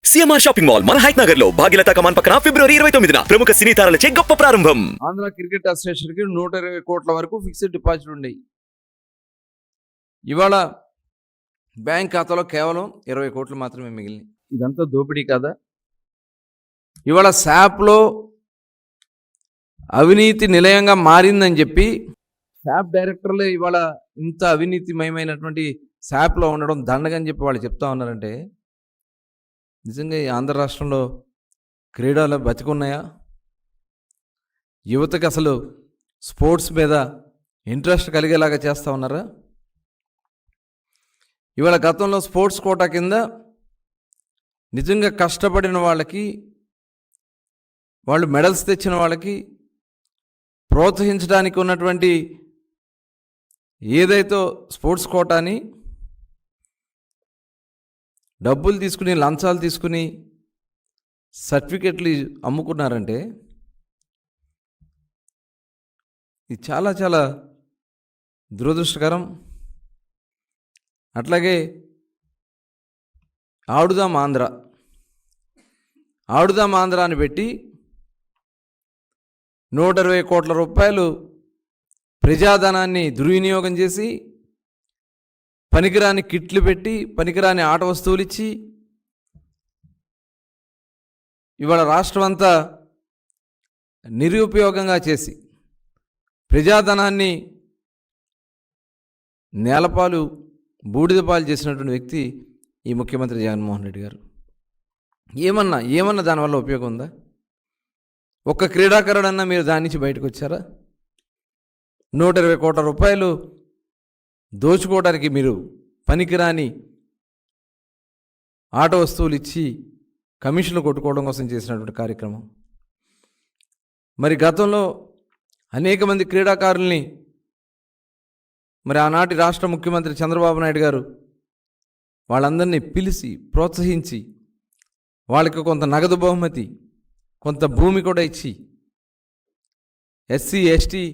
CMR shopping mall మన height Nagar లో భాగ్యలతా కమాన్ పక్కన ఫిబ్రవరి 29న ప్రముఖ సినీ తారలచే గొప్ప ప్రారంభం. ఆంధ్ర క్రికెట్ అసోసియేషన్ కి 120 కోట్ల వరకు ఫిక్స్డ్ డిపాజిట్ ఉండేవి. ఇవాళ బ్యాంక్ ఖాతాలో కేవలం 20 కోట్లు మాత్రమే మిగిలినాయి. ఇదంతా దోపిడీ కదా. ఇవాళ శాప్లో అవినీతి నిలయంగా మారిందని చెప్పి శాప్ డైరెక్టర్లే ఇవాళ ఇంత అవినీతిమయమైనటువంటి శాప్లో ఉండడం దండగని చెప్పి వాళ్ళు చెప్తా ఉన్నారంటే నిజంగా ఈ ఆంధ్ర రాష్ట్రంలో క్రీడలు బతికున్నాయా? యువతకి అసలు స్పోర్ట్స్ మీద ఇంట్రెస్ట్ కలిగేలాగా చేస్తూ ఉన్నారా? ఇవాళ గతంలో స్పోర్ట్స్ కోటా కింద నిజంగా కష్టపడిన వాళ్ళకి, వాళ్ళు మెడల్స్ తెచ్చిన వాళ్ళకి ప్రోత్సహించడానికి ఉన్నటువంటి ఏదైతే స్పోర్ట్స్ కోటాని డబ్బులు తీసుకుని, లంచాలు తీసుకుని సర్టిఫికెట్లు అమ్ముకున్నారంటే ఇది చాలా చాలా దురదృష్టకరం. అట్లాగే ఆడుదాం ఆంధ్ర అని పెట్టి 120 కోట్ల రూపాయలు ప్రజాధనాన్ని దుర్వినియోగం చేసి పనికిరాని కిట్లు పెట్టి, పనికిరాని ఆట వస్తువులు ఇచ్చి ఇవాళ రాష్ట్రం అంతా నిరుపయోగంగా చేసి ప్రజాధనాన్ని నేలపాలు, బూడిదపాలు చేసినటువంటి వ్యక్తి ఈ ముఖ్యమంత్రి జగన్మోహన్ రెడ్డి గారు. ఏమన్నా దానివల్ల ఉపయోగం ఉందా? ఒక్క క్రీడాకారుడన్నా మీరు దాని నుంచి బయటకు వచ్చారా? 120 కోట్ల రూపాయలు దోచుకోవడానికి మీరు పనికిరాని ఆట వస్తువులు ఇచ్చి కమిషన్లు కొట్టుకోవడం కోసం చేసినటువంటి కార్యక్రమం. మరి గతంలో అనేక మంది క్రీడాకారుల్ని మరి ఆనాటి రాష్ట్ర ముఖ్యమంత్రి చంద్రబాబు నాయుడు గారు వాళ్ళందరినీ పిలిచి ప్రోత్సహించి వాళ్ళకి కొంత నగదు బహుమతి, కొంత భూమి కూడా ఇచ్చి ఎస్సీ ఎస్టీ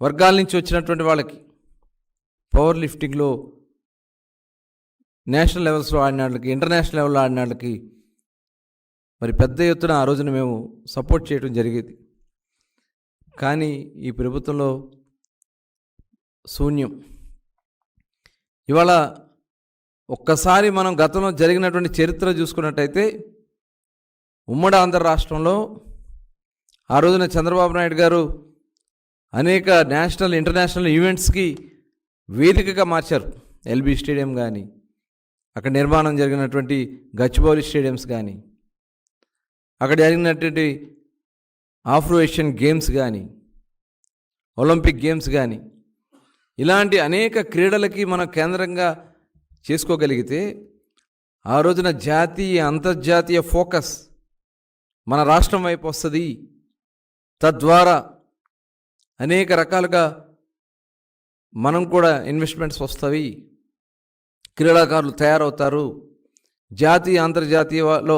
వర్గాల నుంచి వచ్చినటువంటి వాళ్ళకి పవర్ లిఫ్టింగ్లో నేషనల్ లెవెల్స్లో ఆడిన వాళ్ళకి, ఇంటర్నేషనల్ లెవెల్లో ఆడిన వాళ్ళకి మరి పెద్ద ఎత్తున ఆ రోజున మేము సపోర్ట్ చేయడం జరిగేది. కానీ ఈ ప్రభుత్వంలో శూన్యం. ఇవాళ ఒక్కసారి మనం గతంలో జరిగినటువంటి చరిత్ర చూసుకున్నట్టయితే ఉమ్మడి ఆంధ్ర రాష్ట్రంలో ఆ రోజున చంద్రబాబు నాయుడు గారు అనేక నేషనల్, ఇంటర్నేషనల్ ఈవెంట్స్కి వేదికగా మార్చారు. ఎల్బీ స్టేడియం కానీ, అక్కడ నిర్మాణం జరిగినటువంటి గచ్చిబౌలి స్టేడియంస్ కానీ, అక్కడ జరిగినటువంటి ఆఫ్రో ఏషియన్ గేమ్స్ కానీ, ఒలింపిక్ గేమ్స్ కానీ, ఇలాంటి అనేక క్రీడలకి మనం కేంద్రంగా చేసుకోగలిగితే ఆ రోజున జాతీయ, అంతర్జాతీయ ఫోకస్ మన రాష్ట్రం వైపు వస్తుంది. తద్వారా అనేక రకాలుగా మనం కూడా ఇన్వెస్ట్మెంట్స్ వస్తాయి, క్రీడాకారులు తయారవుతారు, జాతీయ అంతర్జాతీయలో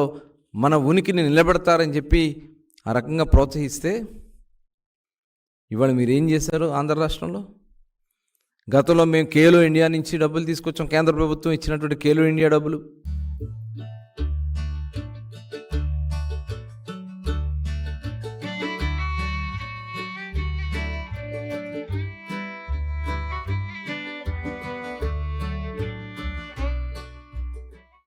మన ఉనికిని నిలబెడతారని చెప్పి ఆ రకంగా ప్రోత్సహిస్తే ఇవాళ మీరేం చేశారు ఆంధ్ర రాష్ట్రంలో? గతంలో మేము ఖేలో ఇండియా నుంచి డబ్బులు తీసుకొచ్చాం, కేంద్ర ప్రభుత్వం ఇచ్చినటువంటి ఖేలో ఇండియా డబ్బులు.